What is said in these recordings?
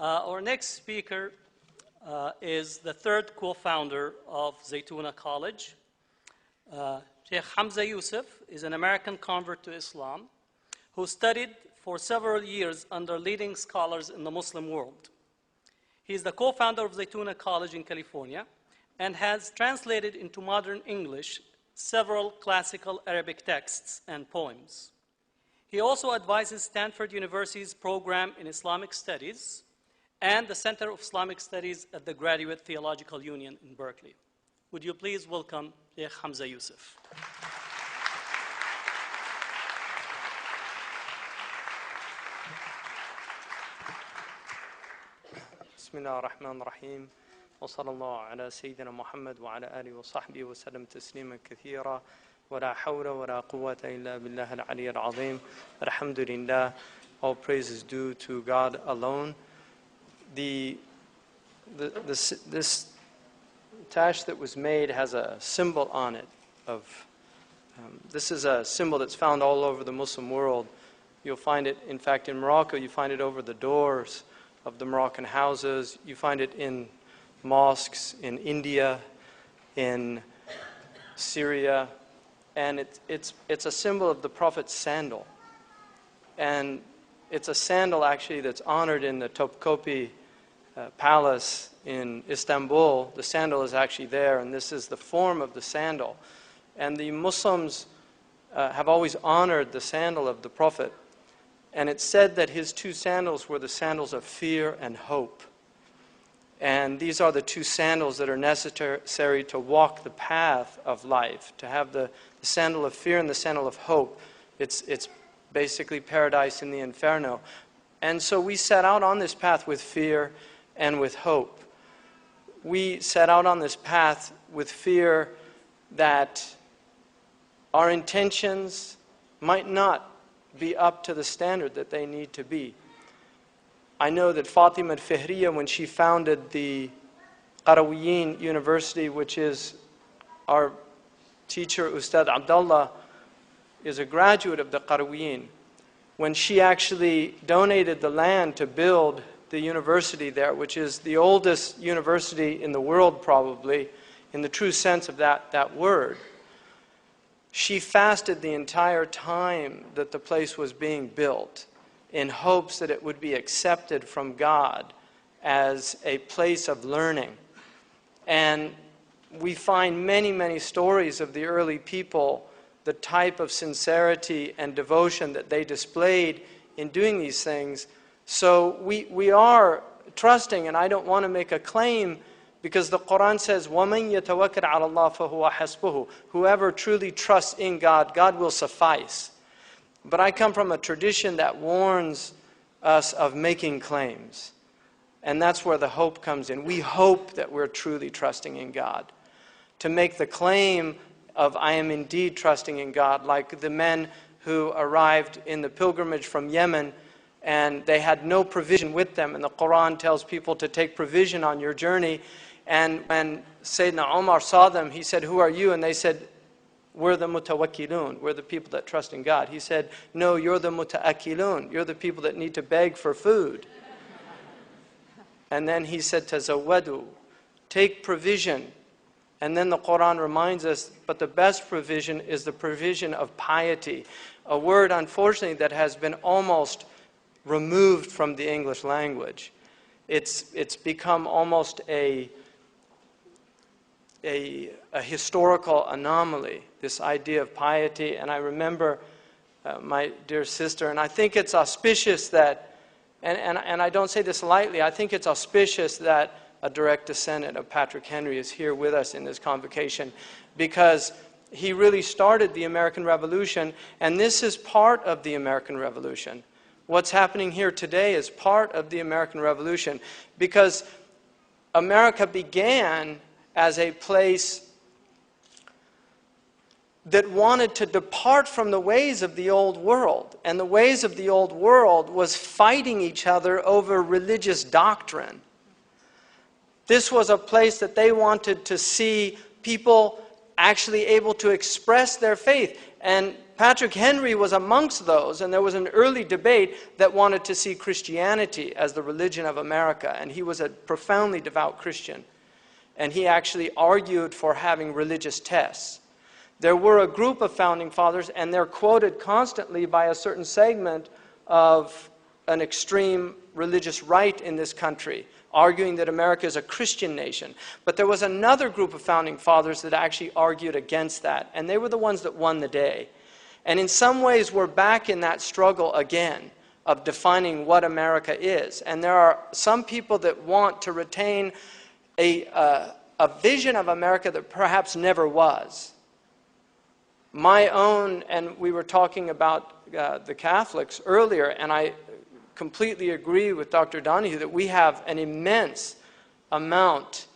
Our next speaker is the third co-founder of Zaytuna College. Shaykh Hamza Yusuf is an American convert to Islam who studied for several years under leading scholars in the Muslim world. He is the co-founder of Zaytuna College in California and has translated into modern English several classical Arabic texts and poems. He also advises Stanford University's program in Islamic Studies and the Center of Islamic Studies at the Graduate Theological Union in Berkeley. Would you please welcome Shaykh Hamza Yusuf. Bismillah ar-Rahman ar-Rahim. Wa sallallahu ala Sayyidina Muhammad wa ala alihi wa sahbihi wa sallam tasliman kathira. Wa la hawla wa la quwwata illa billah al-ali al-azim. Alhamdulillah. All praise is due to God alone. This tash that was made has a symbol on it. This is a symbol that's found all over the Muslim world. You'll find it, in fact, in Morocco. You find it over the doors of the Moroccan houses. You find it in mosques in India, in Syria, and it's a symbol of the Prophet's sandal. And it's a sandal actually that's honored in the Topkapi Palace in Istanbul. The sandal is actually there, and this is the form of the sandal. And the Muslims have always honored the sandal of the Prophet. And it's said that his two sandals were the sandals of fear and hope. And these are the two sandals that are necessary to walk the path of life, to have the sandal of fear and the sandal of hope. It's basically paradise in the inferno. And so we set out on this path with fear and with hope. We set out on this path with fear that our intentions might not be up to the standard that they need to be. I know that Fatima al-Fihriya, when she founded the Qarawiyyin University, which is our teacher, Ustad Abdullah, is a graduate of the Qarawiyyin. When she actually donated the land to build the university there, which is the oldest university in the world probably, in the true sense of that word, she fasted the entire time that the place was being built in hopes that it would be accepted from God as a place of learning. And we find many, many stories of the early people, the type of sincerity and devotion that they displayed in doing these things. So we are trusting, and I don't want to make a claim because the Quran says, وَمَنْ يَتَوَكَّلْ عَلَى اللَّهِ فَهُوَ حَسْبُهُ. Whoever truly trusts in God, God will suffice. But I come from a tradition that warns us of making claims. And that's where the hope comes in. We hope that we're truly trusting in God. To make the claim of I am indeed trusting in God, like the men who arrived in the pilgrimage from Yemen and they had no provision with them, and the Quran tells people to take provision on your journey. And when Sayyidina Umar saw them, he said, "Who are you?" And they said, "We're the mutawakkilun, we're the people that trust in God." He said, "No, you're the muta'akkilun, you're the people that need to beg for food." And then he said, "Tazawwadu, take provision." And then the Quran reminds us, but the best provision is the provision of piety, a word, unfortunately, that has been almost removed from the English language. It's become almost a historical anomaly, this idea of piety. And I remember my dear sister, and I think it's auspicious that, and I don't say this lightly, I think it's auspicious that a direct descendant of Patrick Henry is here with us in this convocation, because he really started the American Revolution, and this is part of the American Revolution. What's happening here today is part of the American Revolution, because America began as a place that wanted to depart from the ways of the old world. And the ways of the old world was fighting each other over religious doctrine. This was a place that they wanted to see people actually able to express their faith. And Patrick Henry was amongst those, and there was an early debate that wanted to see Christianity as the religion of America, and he was a profoundly devout Christian. And he actually argued for having religious tests. There were a group of founding fathers, and they're quoted constantly by a certain segment of an extreme religious right in this country, arguing that America is a Christian nation. But there was another group of founding fathers that actually argued against that, and they were the ones that won the day. And in some ways, we're back in that struggle again of defining what America is. And there are some people that want to retain a vision of America that perhaps never was. My own, and we were talking about the Catholics earlier, and I completely agree with Dr. Donahue that we have an immense amount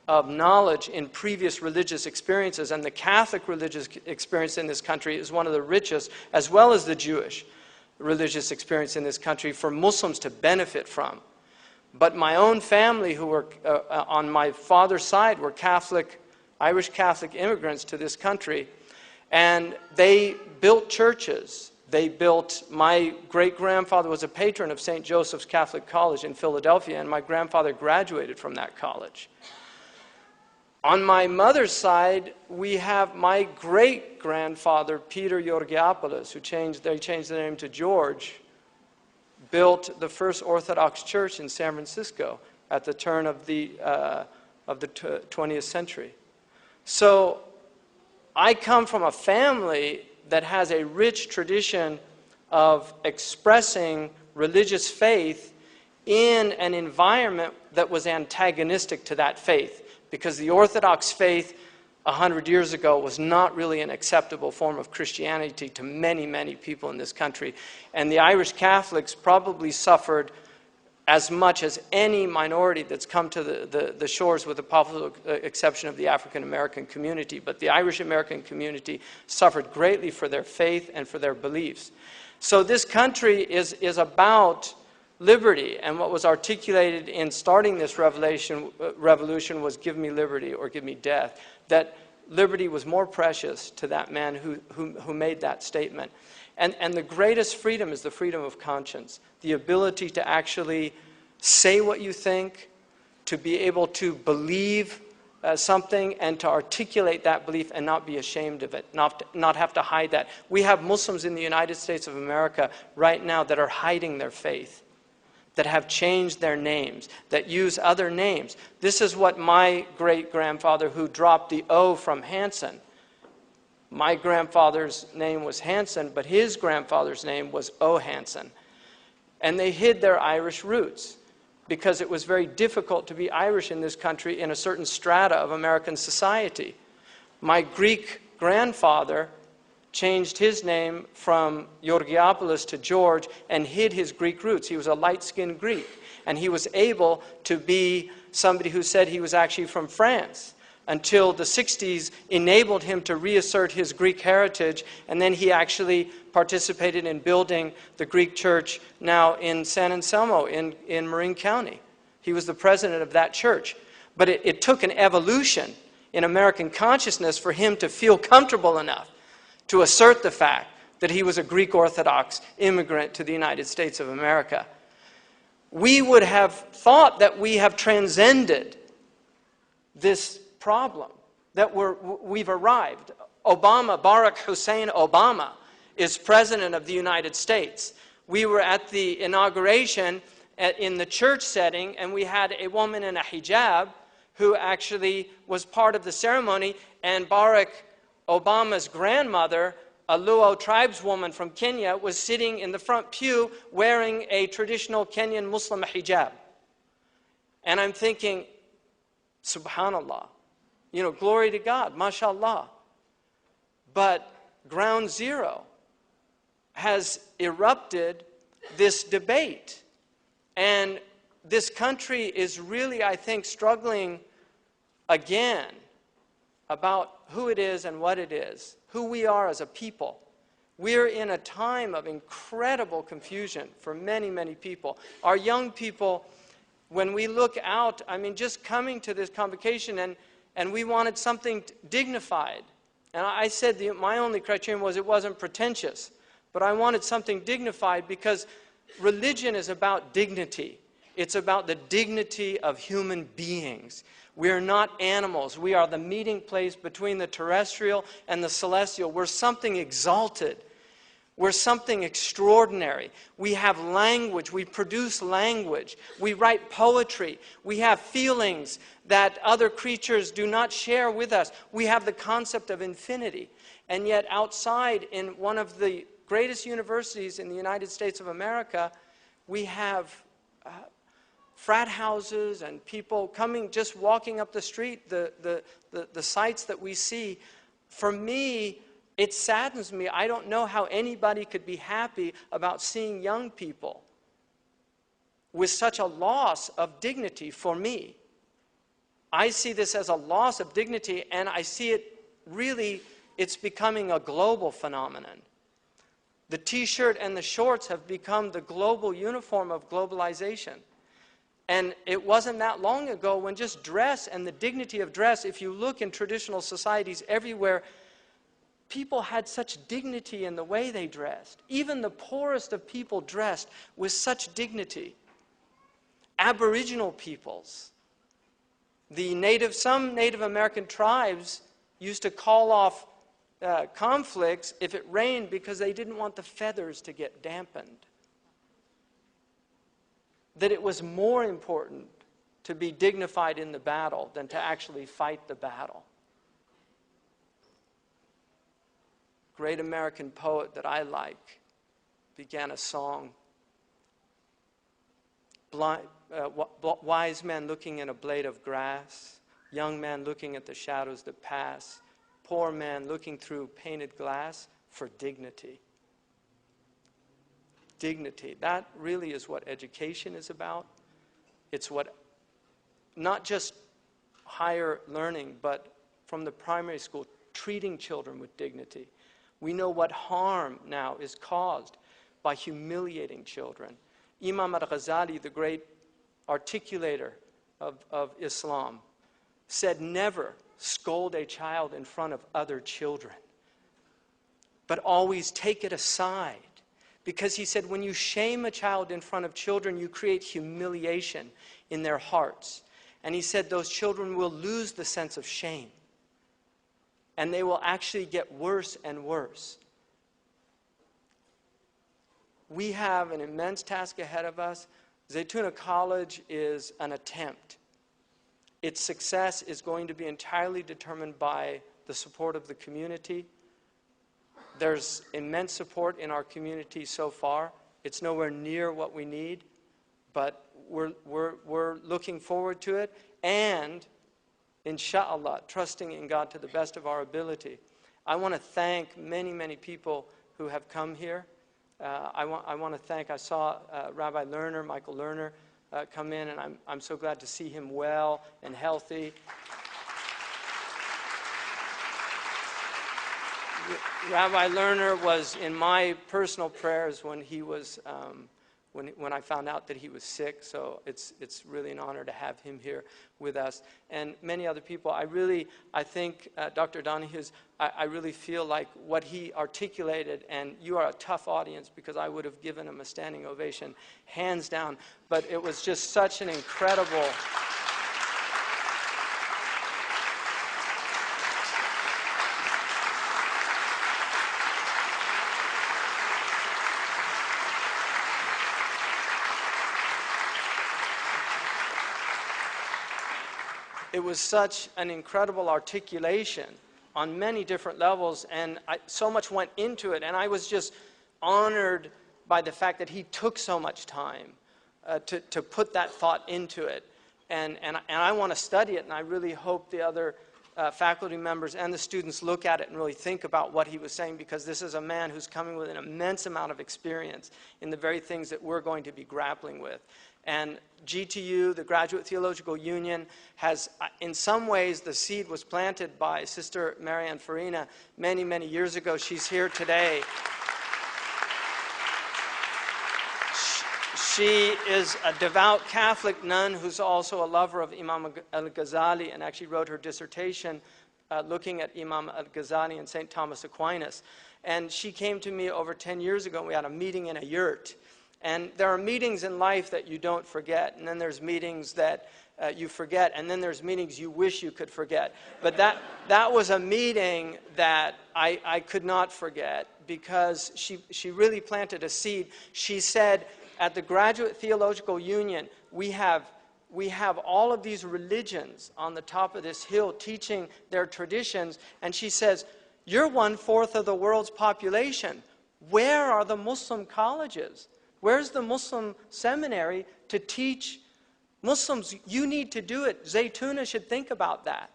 of knowledge in previous religious experiences, and the Catholic religious experience in this country is one of the richest, as well as the Jewish religious experience in this country, for Muslims to benefit from. But my own family, who were on my father's side, were Catholic, Irish Catholic immigrants to this country, and they built churches. They built, my great-grandfather was a patron of St. Joseph's Catholic College in Philadelphia, and my grandfather graduated from that college. On my mother's side, we have my great-grandfather, Peter Georgiopoulos, who changed the name to George, built the first Orthodox church in San Francisco at the turn of the 20th century. So I come from a family that has a rich tradition of expressing religious faith in an environment that was antagonistic to that faith, because the Orthodox faith 100 years ago was not really an acceptable form of Christianity to many, many people in this country. And the Irish Catholics probably suffered as much as any minority that's come to the shores, with the possible exception of the African American community. But the Irish American community suffered greatly for their faith and for their beliefs. So this country is about liberty, and what was articulated in starting this revolution was give me liberty or give me death. That liberty was more precious to that man who made that statement. And the greatest freedom is the freedom of conscience, the ability to actually say what you think, to be able to believe something and to articulate that belief and not be ashamed of it, not have to hide that. We have Muslims in the United States of America right now that are hiding their faith, that have changed their names, that use other names. This is what my great-grandfather, who dropped the O from Hanson, my grandfather's name was Hanson, but his grandfather's name was O. Hanson. And they hid their Irish roots because it was very difficult to be Irish in this country in a certain strata of American society. My Greek grandfather changed his name from Georgiopoulos to George and hid his Greek roots. He was a light-skinned Greek, and he was able to be somebody who said he was actually from France, until the 60s enabled him to reassert his Greek heritage, and then he actually participated in building the Greek church now in San Anselmo in Marin County. He was the president of that church. But it took an evolution in American consciousness for him to feel comfortable enough to assert the fact that he was a Greek Orthodox immigrant to the United States of America. We would have thought that we have transcended this problem, that we've arrived. Barack Hussein Obama is president of the United States. We were at the inauguration in the church setting, and we had a woman in a hijab who actually was part of the ceremony, and Barack Obama's grandmother, a Luo tribeswoman from Kenya, was sitting in the front pew wearing a traditional Kenyan Muslim hijab. And I'm thinking, subhanallah, glory to God, mashallah. But ground zero has erupted this debate. And this country is really, I think, struggling again about who it is and what it is, who we are as a people. We're in a time of incredible confusion for many, many people. Our young people, when we look out, just coming to this convocation, and we wanted something dignified. And I said my only criterion was it wasn't pretentious, but I wanted something dignified because religion is about dignity. It's about the dignity of human beings. We are not animals. We are the meeting place between the terrestrial and the celestial. We're something exalted. We're something extraordinary. We have language. We produce language. We write poetry. We have feelings that other creatures do not share with us. We have the concept of infinity. And yet outside, in one of the greatest universities in the United States of America, we have frat houses and people coming, just walking up the street, the sights that we see. For me, it saddens me. I don't know how anybody could be happy about seeing young people with such a loss of dignity for me. I see this as a loss of dignity, and I see it really, it's becoming a global phenomenon. The t-shirt and the shorts have become the global uniform of globalization. And it wasn't that long ago when just dress and the dignity of dress, if you look in traditional societies everywhere, people had such dignity in the way they dressed. Even the poorest of people dressed with such dignity. Aboriginal peoples. Some Native American tribes used to call off conflicts if it rained because they didn't want the feathers to get dampened. That it was more important to be dignified in the battle than to actually fight the battle. Great American poet that I like began a song. Wise man looking in a blade of grass, young man looking at the shadows that pass, poor man looking through painted glass for dignity. Dignity. That really is what education is about. It's what, not just higher learning, but from the primary school, treating children with dignity. We know what harm now is caused by humiliating children. Imam al-Ghazali, the great articulator of Islam, said never scold a child in front of other children, but always take it aside. Because he said when you shame a child in front of children, you create humiliation in their hearts. And he said those children will lose the sense of shame. And they will actually get worse and worse. We have an immense task ahead of us. Zaytuna College is an attempt. Its success is going to be entirely determined by the support of the community. There's immense support in our community so far. It's nowhere near what we need, but we're looking forward to it. And inshallah, trusting in God to the best of our ability. I want to thank many, many people who have come here. I want to thank, I saw Rabbi Lerner, Michael Lerner, come in, and I'm so glad to see him well and healthy. Rabbi Lerner was in my personal prayers when he was when I found out that he was sick, so it's really an honor to have him here with us. And many other people, I think Dr. Donahue's, I really feel like what he articulated, and you are a tough audience because I would have given him a standing ovation, hands down, but it was just such an incredible... It was such an incredible articulation on many different levels, and so much went into it, and I was just honored by the fact that he took so much time to put that thought into it. And I want to study it, and I really hope the other faculty members and the students look at it and really think about what he was saying, because this is a man who's coming with an immense amount of experience in the very things that we're going to be grappling with. And GTU, the Graduate Theological Union, has, in some ways, the seed was planted by Sister Marianne Farina many, many years ago. She's here today. She is a devout Catholic nun who's also a lover of Imam al-Ghazali, and actually wrote her dissertation looking at Imam al-Ghazali and St. Thomas Aquinas. And she came to me over 10 years ago, and we had a meeting in a yurt. And there are meetings in life that you don't forget, and then there's meetings that you forget, and then there's meetings you wish you could forget. But that was a meeting that I could not forget, because she really planted a seed. She said, at the Graduate Theological Union, we have all of these religions on the top of this hill teaching their traditions, and she says, you're 1/4 of the world's population. Where are the Muslim colleges? Where's the Muslim seminary to teach Muslims? You need to do it. Zaytuna should think about that.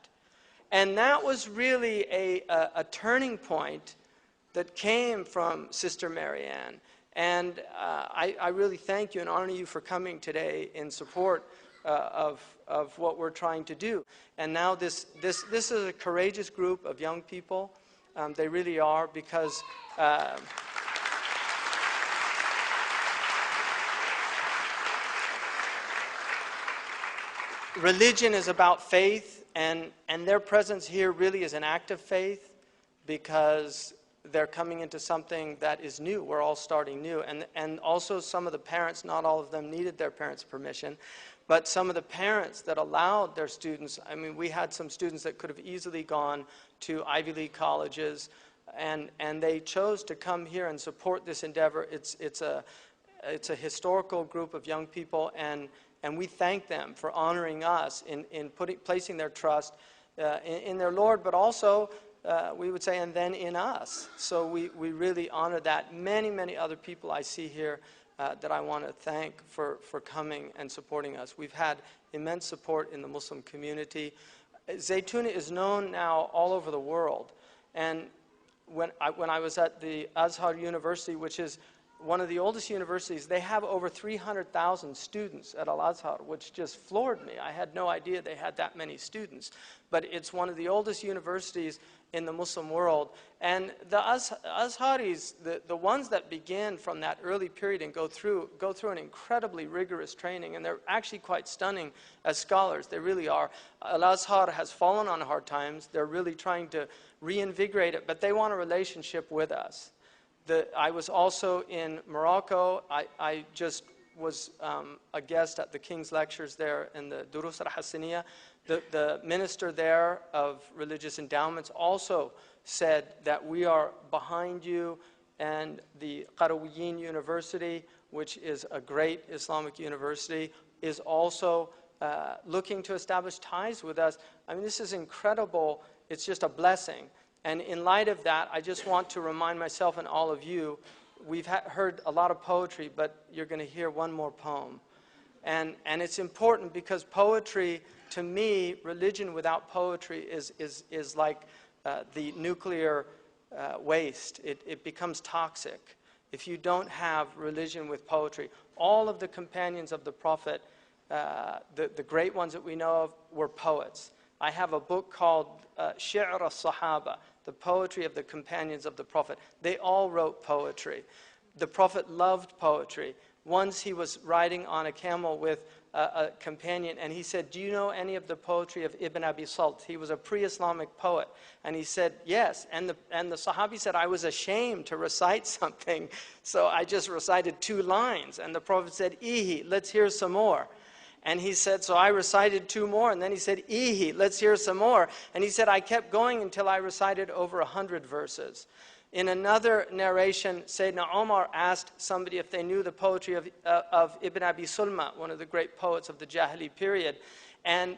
And that was really a turning point that came from Sister Marianne. And I really thank you and honor you for coming today in support of what we're trying to do. And now this is a courageous group of young people. They really are, because religion is about faith, and their presence here really is an act of faith, because they're coming into something that is new. We're all starting new. And also some of the parents, not all of them needed their parents' permission, but some of the parents that allowed their students, I mean, we had some students that could have easily gone to Ivy League colleges, and they chose to come here and support this endeavor. It's a historical group of young people, and we thank them for honoring us in placing their trust in their Lord, but also, we would say, and then in us. So we really honor that. Many, many other people I see here that I want to thank for coming and supporting us. We've had immense support in the Muslim community. Zaytuna is known now all over the world. And when I was at the Azhar University, which is one of the oldest universities, they have over 300,000 students at Al-Azhar, which just floored me. I had no idea they had that many students. But it's one of the oldest universities in the Muslim world. And the Azharis, the ones that begin from that early period and go through an incredibly rigorous training, and they're actually quite stunning as scholars. They really are. Al-Azhar has fallen on hard times. They're really trying to reinvigorate it, but they want a relationship with us. I was also in Morocco. I just was a guest at the King's Lectures there in the Durus al-Hassaniya. The minister there of religious endowments also said that we are behind you, and the Qarawiyyin University, which is a great Islamic university, is also looking to establish ties with us. I mean, this is incredible. It's just a blessing. And in light of that, I just want to remind myself and all of you, we've heard a lot of poetry, but you're going to hear one more poem. And it's important, because poetry, to me, religion without poetry is like the nuclear waste. It becomes toxic if you don't have religion with poetry. All of the companions of the Prophet, the great ones that we know of, were poets. I have a book called Shi'r al-Sahaba, the poetry of the companions of the Prophet. They all wrote poetry. The Prophet loved poetry. Once he was riding on a camel with a companion, and he said, do you know any of the poetry of Ibn Abi Salt? He was a pre-Islamic poet. And he said, yes. And the Sahabi said, I was ashamed to recite something, so I just recited 2 lines. And the Prophet said, Ihi, let's hear some more. And he said, so I recited 2 more, and then he said, Ihi, let's hear some more. And he said, I kept going until I recited over 100 verses. In another narration, Sayyidina Omar asked somebody if they knew the poetry of Ibn Abi Sulma, one of the great poets of the Jahili period. And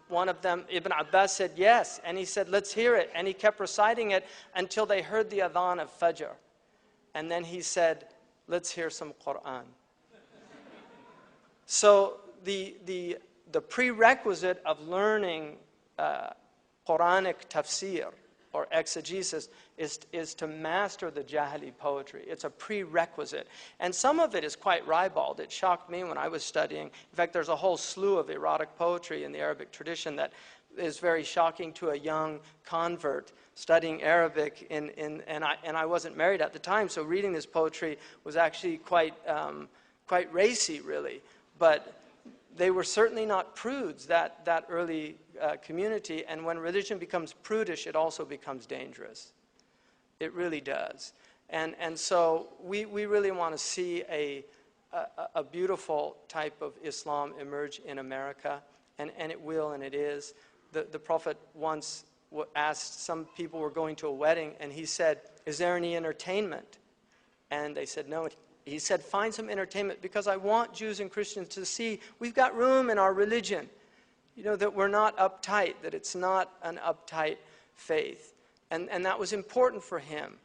one of them, Ibn Abbas, said yes. And he said, let's hear it. And he kept reciting it until they heard the adhan of Fajr. And then he said, let's hear some Quran. So the prerequisite of learning Quranic tafsir or exegesis is to master the Jahili poetry. It's a prerequisite. And some of it is quite ribald. It shocked me when I was studying. In fact, there's a whole slew of erotic poetry in the Arabic tradition that is very shocking to a young convert studying Arabic. And I wasn't married at the time, so reading this poetry was actually quite racy, really. But they were certainly not prudes, that early community. And when religion becomes prudish, it also becomes dangerous. It really does. And so we really want to see a beautiful type of Islam emerge in America, and it will, and it is. The Prophet once asked, some people were going to a wedding, and he said, "Is there any entertainment?" And they said, "No." He said, "Find some entertainment, because I want Jews and Christians to see we've got room in our religion, that we're not uptight, that it's not an uptight faith." And that was important for him,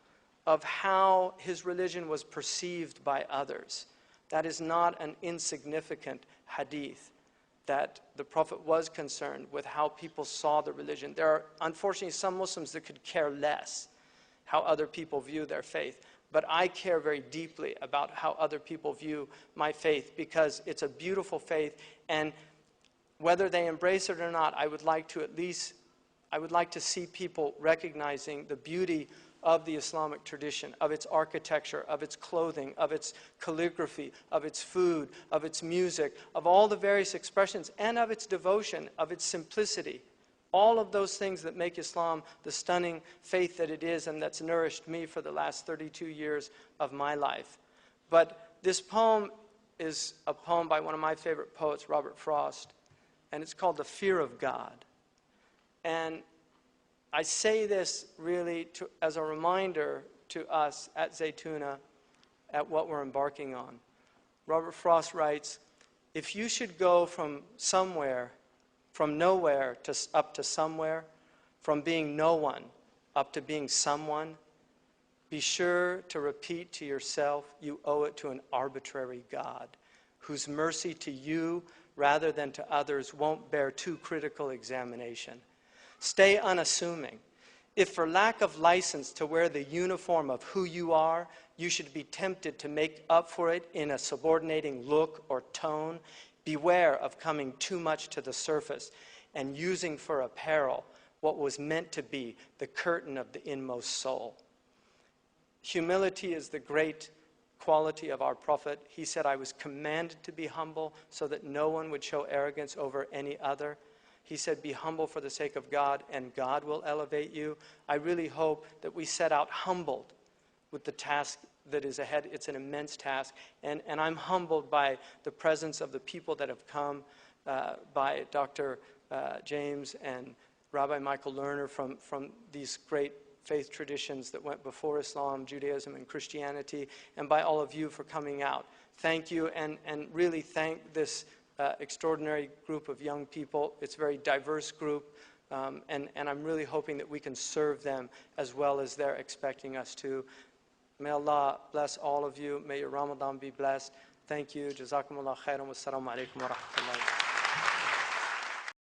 of how his religion was perceived by others. That is not an insignificant hadith, that the Prophet was concerned with how people saw the religion. There are, unfortunately, some Muslims that could care less how other people view their faith. But I care very deeply about how other people view my faith, because it's a beautiful faith, and whether they embrace it or not, I would like to see people recognizing the beauty of the Islamic tradition, of its architecture, of its clothing, of its calligraphy, of its food, of its music, of all the various expressions, and of its devotion, of its simplicity. All of those things that make Islam the stunning faith that it is, and that's nourished me for the last 32 years of my life. But this poem is a poem by one of my favorite poets, Robert Frost, and it's called The Fear of God. And I say this really as a reminder to us at Zaytuna, at what we're embarking on. Robert Frost writes, "If you should go from somewhere, from nowhere up to somewhere, from being no one up to being someone, be sure to repeat to yourself you owe it to an arbitrary God, whose mercy to you rather than to others won't bear too critical examination. Stay unassuming. If for lack of license to wear the uniform of who you are, you should be tempted to make up for it in a subordinating look or tone, beware of coming too much to the surface and using for apparel what was meant to be the curtain of the inmost soul." Humility is the great quality of our Prophet. He said, "I was commanded to be humble so that no one would show arrogance over any other." He said, "Be humble for the sake of God, and God will elevate you." I really hope that we set out humbled with the task that is ahead. It's an immense task. And I'm humbled by the presence of the people that have come, by Dr. James and Rabbi Michael Lerner from these great faith traditions that went before Islam, Judaism, and Christianity, and by all of you for coming out. Thank you, and really thank this extraordinary group of young people. It's a very diverse group, and I'm really hoping that we can serve them as well as they're expecting us to. May Allah bless all of you. May your Ramadan be blessed. Thank you. Jazakumullah khairan. Wassalamu alaikum wa rahmatullahi.